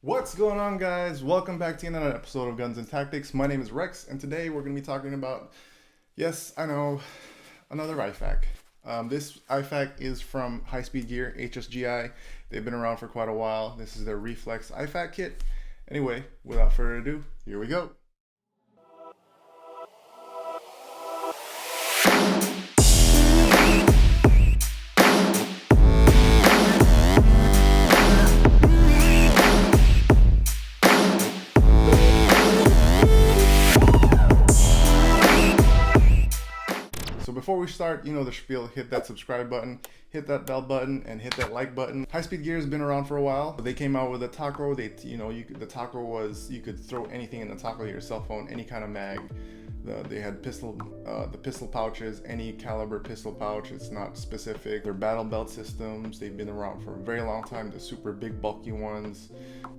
What's going on, guys? Welcome back to another episode of Guns and Tactics. My name is Rex, and today we're going to be talking about, yes, I know, another IFAK. This IFAK is from High Speed Gear, HSGI. They've been around for quite a while. This is their Reflex IFAK kit. Anyway, without further ado, here we go. Before we start, you know the spiel, hit that subscribe button, hit that bell button, and hit that like button. High Speed Gear has been around for a while. They came out with a taco. The taco was, you could throw anything in the taco, your cell phone, any kind of mag. They had the pistol pouches, any caliber pistol pouch. It's not specific. They're battle belt systems. They've been around for a very long time. The super big bulky ones,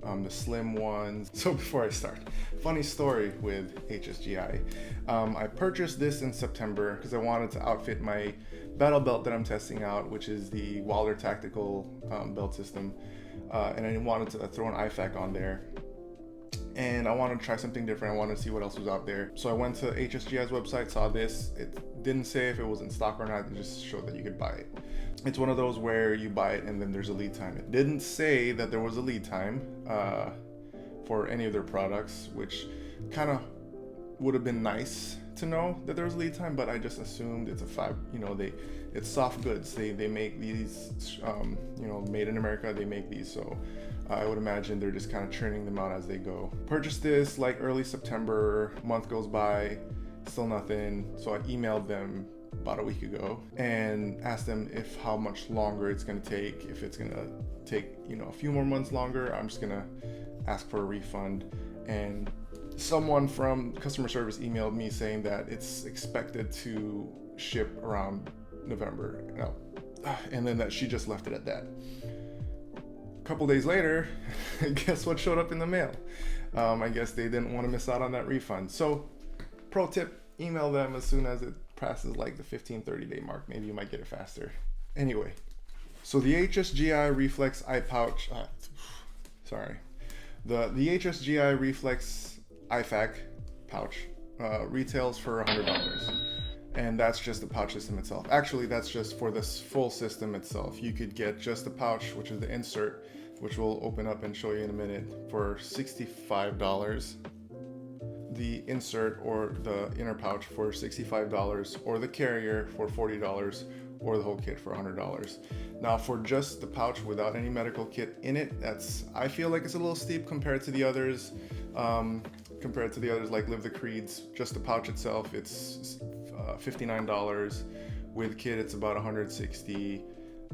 the slim ones. So before I start, funny story with HSGI. I purchased this in September because I wanted to outfit my battle belt that I'm testing out, which is the Wilder Tactical belt system, and I wanted to throw an IFAK on there. And I wanted to try something different. I wanted to see what else was out there. So I went to HSGI's website, saw this. It didn't say if it was in stock or not. It just showed that you could buy it. It's one of those where you buy it and then there's a lead time. It didn't say that there was a lead time for any of their products, which kind of would have been nice to know that there was a lead time, but I just assumed it's it's soft goods. They make these, made in America. They make these, so I would imagine they're just kind of churning them out as they go. Purchased this like early September. Month goes by, still nothing. So I emailed them about a week ago and asked them if how much longer it's gonna take. If it's gonna take a few more months longer, I'm just gonna ask for a refund. And someone from customer service emailed me saying that it's expected to ship around November. And then that she just left it at that. A couple days later, guess what showed up in the mail? I guess they didn't want to miss out on that refund. So, pro tip, email them as soon as it passes like the 15-30 day mark. Maybe you might get it faster. Anyway, so the HSGI Reflex the HSGI Reflex IFAK pouch retails for $100. And that's just the pouch system itself. Actually, that's just for this full system itself. You could get just the pouch, which is the insert, which we'll open up and show you in a minute, for $65. The insert or the inner pouch for $65, or the carrier for $40, or the whole kit for $100. Now, for just the pouch without any medical kit in it, I feel like it's a little steep compared to the others. Like Live the Creeds. Just the pouch itself, it's $59. With kit, it's about $160.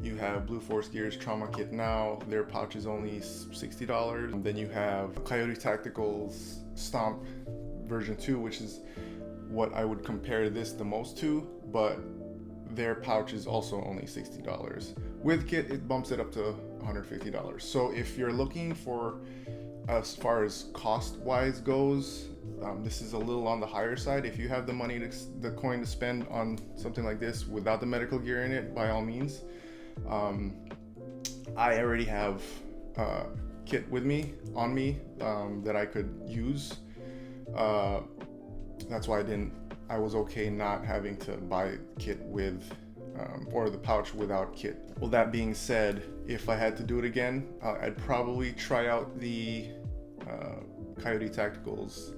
You have Blue Force Gear's Trauma Kit now. Their pouch is only $60. And then you have Coyote Tactical's Stomp version 2, which is what I would compare this the most to, but their pouch is also only $60. With kit, it bumps it up to $150. So if you're looking for, as far as cost-wise goes, this is a little on the higher side. If you have the money, the coin to spend on something like this without the medical gear in it, by all means. I already have kit with me, on me, that I could use. That's why I was okay not having to buy kit with, or the pouch without kit. Well, that being said, if I had to do it again, I'd probably try out the Coyote Tactical's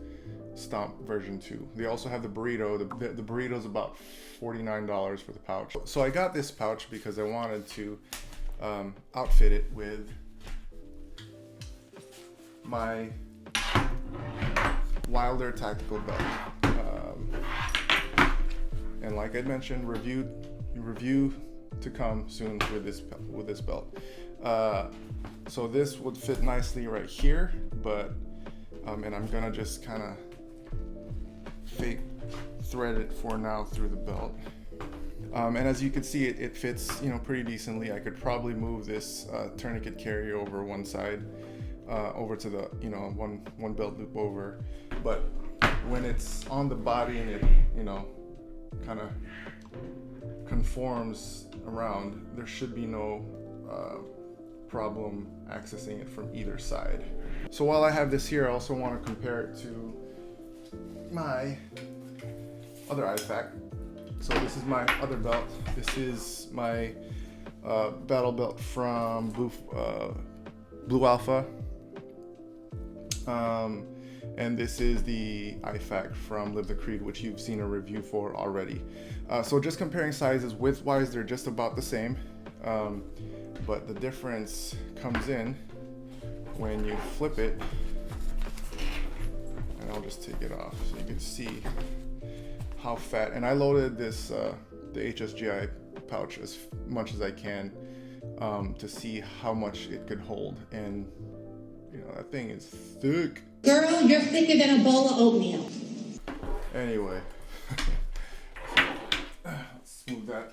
Stomp version 2. They also have the burrito. The burrito's about $49 for the pouch. So I got this pouch because I wanted to outfit it with my Wilder Tactical belt. And like I mentioned, review to come soon with this belt. So this would fit nicely right here, but and I'm gonna just kind of fake thread it for now through the belt. And as you can see, it fits pretty decently. I could probably move this tourniquet carrier over one side, over to the one belt loop over, but when it's on the body and it kind of conforms around, there should be no problem accessing it from either side. So while I have this here, I also want to compare it to my other IFAK. So this is my other belt. This is my battle belt from Blue Alpha. And this is the IFAK from Live the Creed, which you've seen a review for already. So just comparing sizes, width-wise, they're just about the same. But the difference comes in when you flip it. And I'll just take it off so you can see how fat. And I loaded this, the HSGI pouch as much as I can to see how much it could hold. And you know, that thing is thick. Girl, you're thicker than a bowl of oatmeal. Anyway, let's smooth that.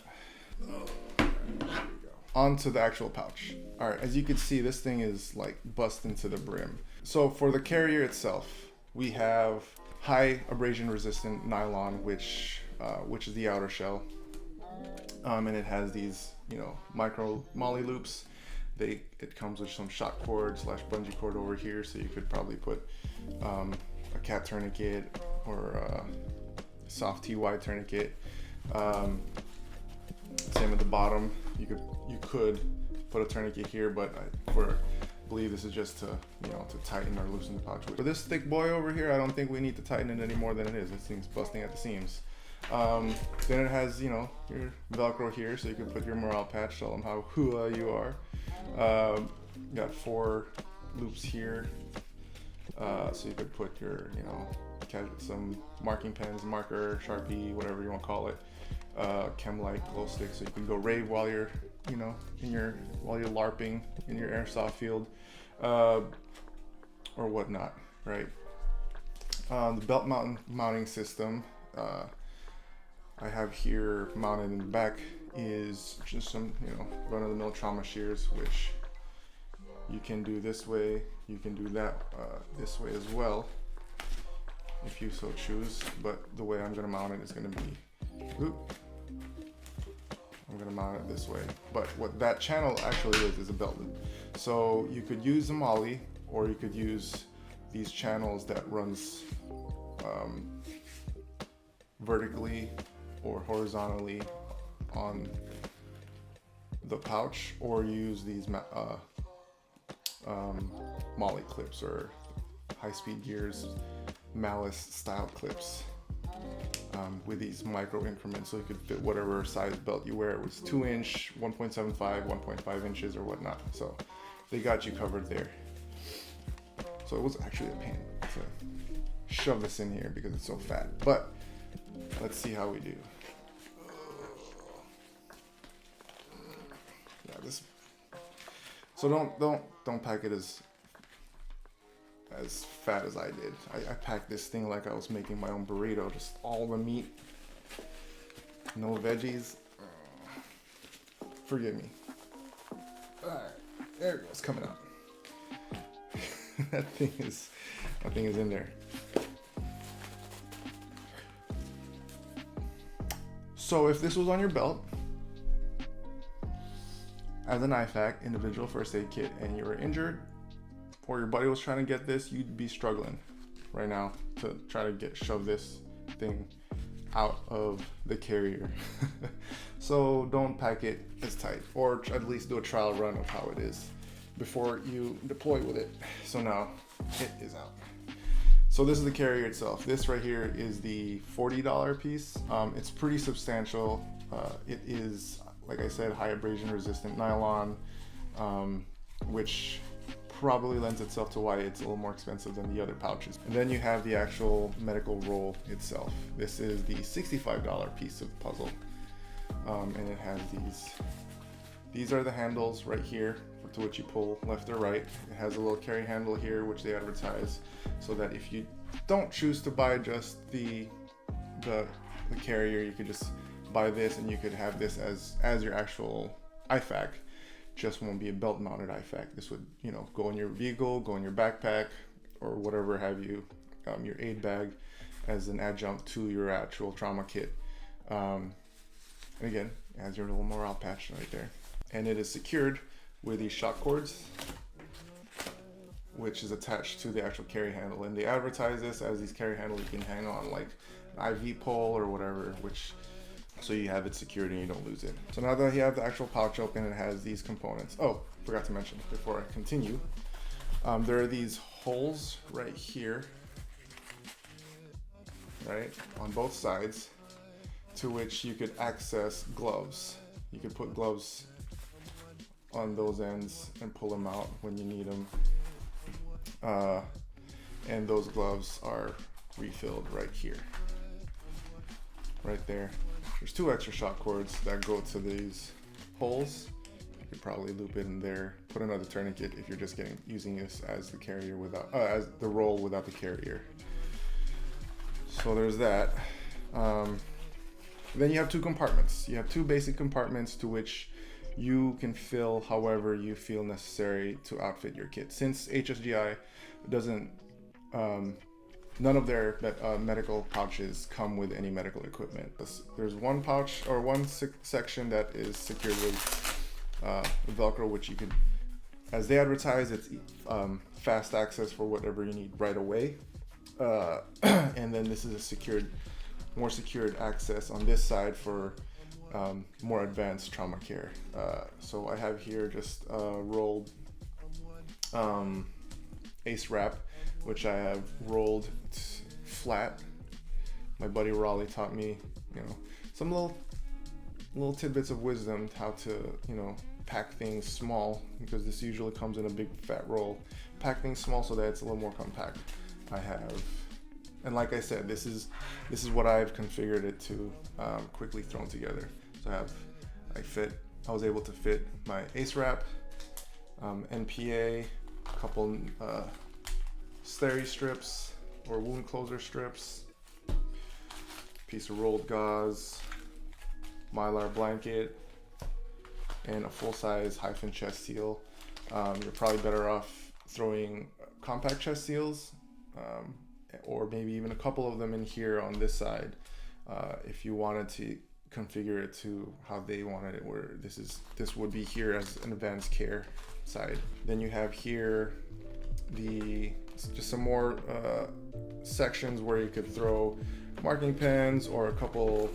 There we go. On to the actual pouch. All right, as you can see, this thing is like busting to the brim. So for the carrier itself, we have high abrasion resistant nylon, which is the outer shell. And it has these, you know, micro molly loops. It comes with some shock cord / bungee cord over here, so you could probably put a cat tourniquet or a soft TY tourniquet. Same at the bottom. You could put a tourniquet here, but I believe this is just to, you know, to tighten or loosen the pouch. For this thick boy over here, I don't think we need to tighten it any more than it is. It seems busting at the seams. Then it has, you know, your Velcro here, so you can put your morale patch, tell them how hua you are. Got 4 loops here, so you could put your, you know, some marking pens, marker, Sharpie, whatever you want to call it. Chem-Light glow stick, so you can go rave while you're, you know, while you're LARPing in your airsoft field, or whatnot, right? The belt mounting system I have here mounted in the back is just some, you know, run-of-the-mill trauma shears, which you can do this way, you can do that this way as well if you so choose, but the way I'm going to mount it is going to be, I'm going to mount it this way. But what that channel actually is a belt loop. So you could use a molly, or you could use these channels that runs vertically or horizontally on the pouch, or use these molly clips or high-speed gears malice style clips with these micro increments, so you could fit whatever size belt you wear. It was 2-inch, 1.75, 1.5 inches or whatnot, so they got you covered there. So it was actually a pain to shove this in here because it's so fat, but let's see how we do. Yeah, this. So don't pack it as fat as I did. I packed this thing like I was making my own burrito, just all the meat, no veggies. Forgive me. All right, there it goes, coming out. that thing is in there. So if this was on your belt as an IFAK, individual first aid kit, and you were injured, or your buddy was trying to get this, you'd be struggling right now to try to shove this thing out of the carrier. So don't pack it as tight, or at least do a trial run of how it is before you deploy with it. So now it is out. So this is the carrier itself. This right here is the $40 piece. It's pretty substantial. It is, like I said, high abrasion resistant nylon, which probably lends itself to why it's a little more expensive than the other pouches. And then you have the actual medical roll itself. This is the $65 piece of the puzzle. And it has these are the handles right here to which you pull left or right. It has a little carry handle here, which they advertise, so that if you don't choose to buy just the carrier, you could just buy this and you could have this as your actual IFAK. Just won't be a belt mounted IFAK. This would, you know, go in your vehicle, go in your backpack, or whatever have you, your aid bag, as an adjunct to your actual trauma kit. And again, it has your little morale patch right there. And it is secured with these shock cords. which is attached to the actual carry handle. And they advertise this as these carry handles you can hang on like an IV pole or whatever, which so you have it secured and you don't lose it. So now that you have the actual pouch open, it has these components. Oh, forgot to mention before I continue, there are these holes right here, right, on both sides, to which you could access gloves. You could put gloves on those ends and pull them out when you need them. And those gloves are refilled right here, right there. There's 2 extra shock cords that go to these holes. You could probably loop it in there, put another tourniquet if you're just using this as the carrier without, as the roll without the carrier. So there's that. Then you have 2 compartments. You have 2 basic compartments to which you can fill however you feel necessary to outfit your kit. Since HSGI doesn't, none of their medical pouches come with any medical equipment. There's one pouch or one section that is secured with Velcro, which you can, as they advertise, it's fast access for whatever you need right away. And then this is a secured, more secured access on this side for more advanced trauma care. So I have here just rolled ACE wrap, which I have rolled flat. My buddy Raleigh taught me, some little tidbits of wisdom, how to, pack things small, because this usually comes in a big fat roll. Pack things small so that it's a little more compact. I have, and like I said, this is what I've configured it to, quickly thrown together. So I was able to fit my ACE wrap, NPA, a couple steri strips or wound closer strips, piece of rolled gauze, mylar blanket, and a full-size hyphen chest seal. You're probably better off throwing compact chest seals, or maybe even a couple of them in here on this side, if you wanted to configure it to how they wanted it, where this would be here as an advanced care side. Then you have here just some more sections where you could throw marking pens or a couple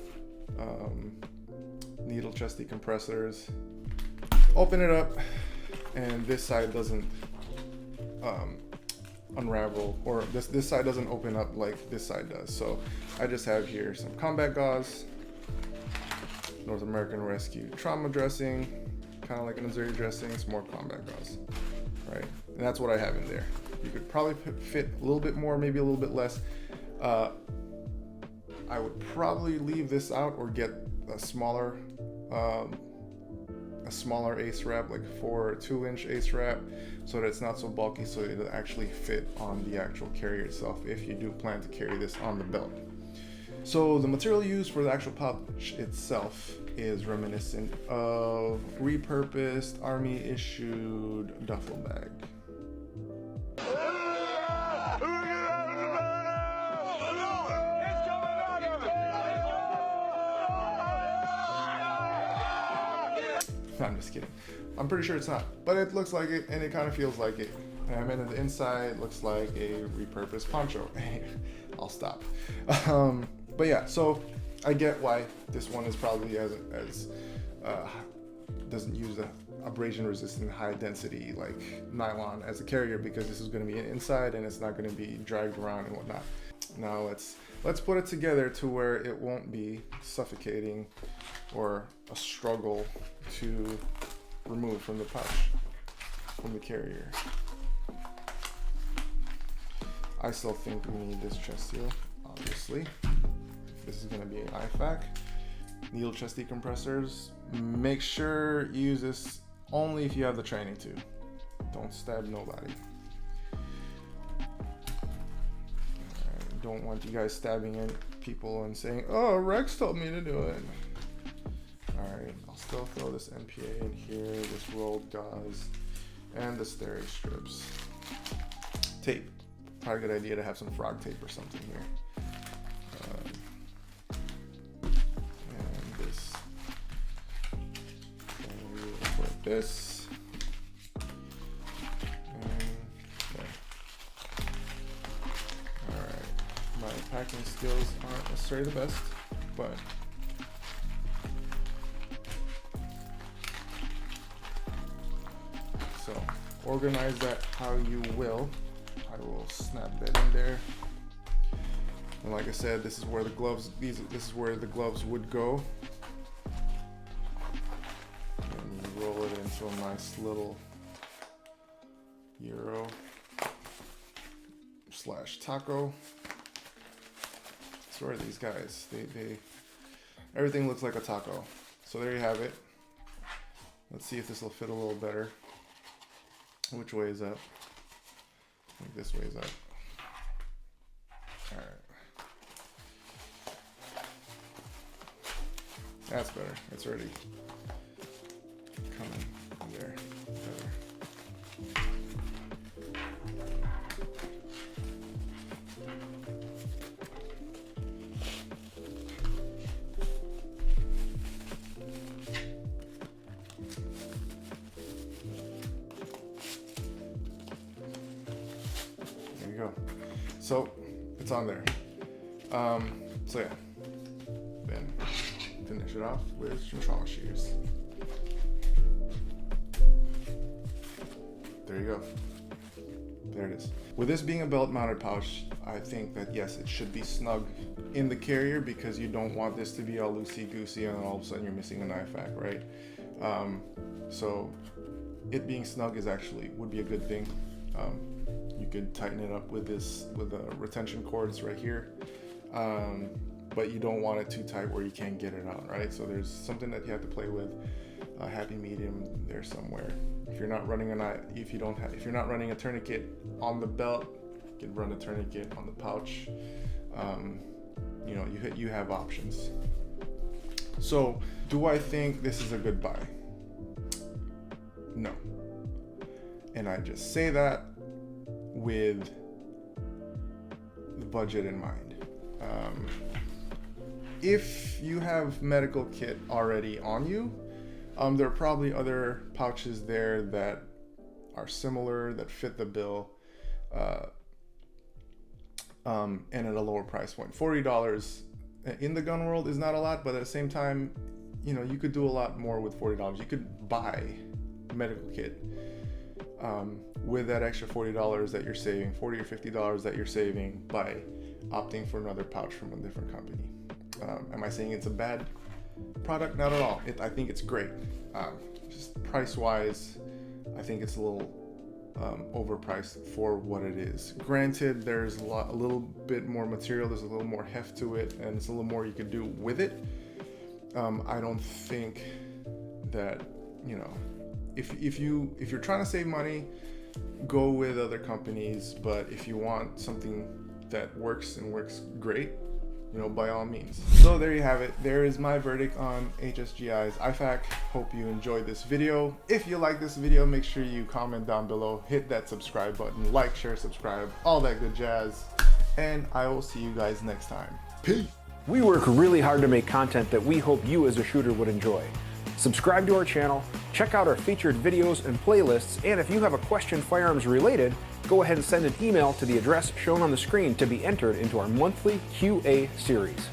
needle chest decompressors. Open it up, and this side doesn't unravel, or this side doesn't open up like this side does. So I just have here some combat gauze, North American Rescue trauma dressing, kind of like an Azuri dressing, some more combat gauze, right? And that's what I have in there. You could probably fit a little bit more, maybe a little bit less. I would probably leave this out or get a smaller ACE wrap, like 4 or 2-inch ACE wrap, so that it's not so bulky, so it'll actually fit on the actual carrier itself if you do plan to carry this on the belt. So the material used for the actual pouch itself is reminiscent of repurposed Army issued duffel bag. I'm just kidding. I'm pretty sure it's not, but it looks like it, and it kind of feels like it. And then the inside looks like a repurposed poncho. I'll stop. But yeah, so I get why this one is probably as doesn't use the abrasion resistant high density like nylon as a carrier, because this is going to be inside and it's not going to be dragged around and whatnot. Now let's put it together to where it won't be suffocating or a struggle to remove from the pouch, from the carrier. I still think we need this chest seal, obviously. This is going to be an IFAK. Needle chest decompressors. Make sure you use this only if you have the training to. Don't stab nobody. Don't want you guys stabbing in people and saying, "Oh, Rex told me to do it." Alright, I'll still throw this NPA in here, this rolled gauze, and the steri strips. Tape. Probably a good idea to have some frog tape or something here. And this. And we'll put this. And there. packing skills aren't necessarily the best, but so organize that how you will. I will snap that in there. And like I said, this is where the gloves, this is where the gloves would go. And you roll it into a nice little Euro / taco. So are these guys? They everything looks like a taco. So there you have it. Let's see if this will fit a little better. Which way is up? I think this way is up. All right. That's better. It's already coming there. Better. There you go. So it's on there. So yeah. Then finish it off with some trawl shears. There you go. There it is. With this being a belt mounted pouch, I think that yes, it should be snug in the carrier because you don't want this to be all loosey-goosey and all of a sudden you're missing an IFAK, right? So it being snug is actually would be a good thing. You could tighten it up with this with the retention cords right here. But you don't want it too tight where you can't get it out, right? So there's something that you have to play with, a happy medium there somewhere. If you're not running if you're not running a tourniquet on the belt, you can run a tourniquet on the pouch. You know, you have options. So, do I think this is a good buy? No. And I just say that with the budget in mind. If you have medical kit already on you, there are probably other pouches there that are similar, that fit the bill, and at a lower price point. $40 in the gun world is not a lot, but at the same time, you know, you could do a lot more with $40. You could buy a medical kit with that extra $40 that you're saving, $40 or $50 that you're saving by opting for another pouch from a different company. Am I saying it's a bad product? Not at all. I think it's great. Just price-wise, I think it's a little overpriced for what it is. Granted, there's a little bit more material, there's a little more heft to it, and it's a little more you could do with it. I don't think that, you know, if you're trying to save money, go with other companies. But if you want something that works and works great, you know, by all means. So there you have it. There is my verdict on HSGI's IFAK. Hope you enjoyed this video. If you like this video, make sure you comment down below, hit that subscribe button, like, share, subscribe, all that good jazz. And I will see you guys next time. Peace. We work really hard to make content that we hope you as a shooter would enjoy. Subscribe to our channel, check out our featured videos and playlists, and if you have a question firearms related, go ahead and send an email to the address shown on the screen to be entered into our monthly QA series.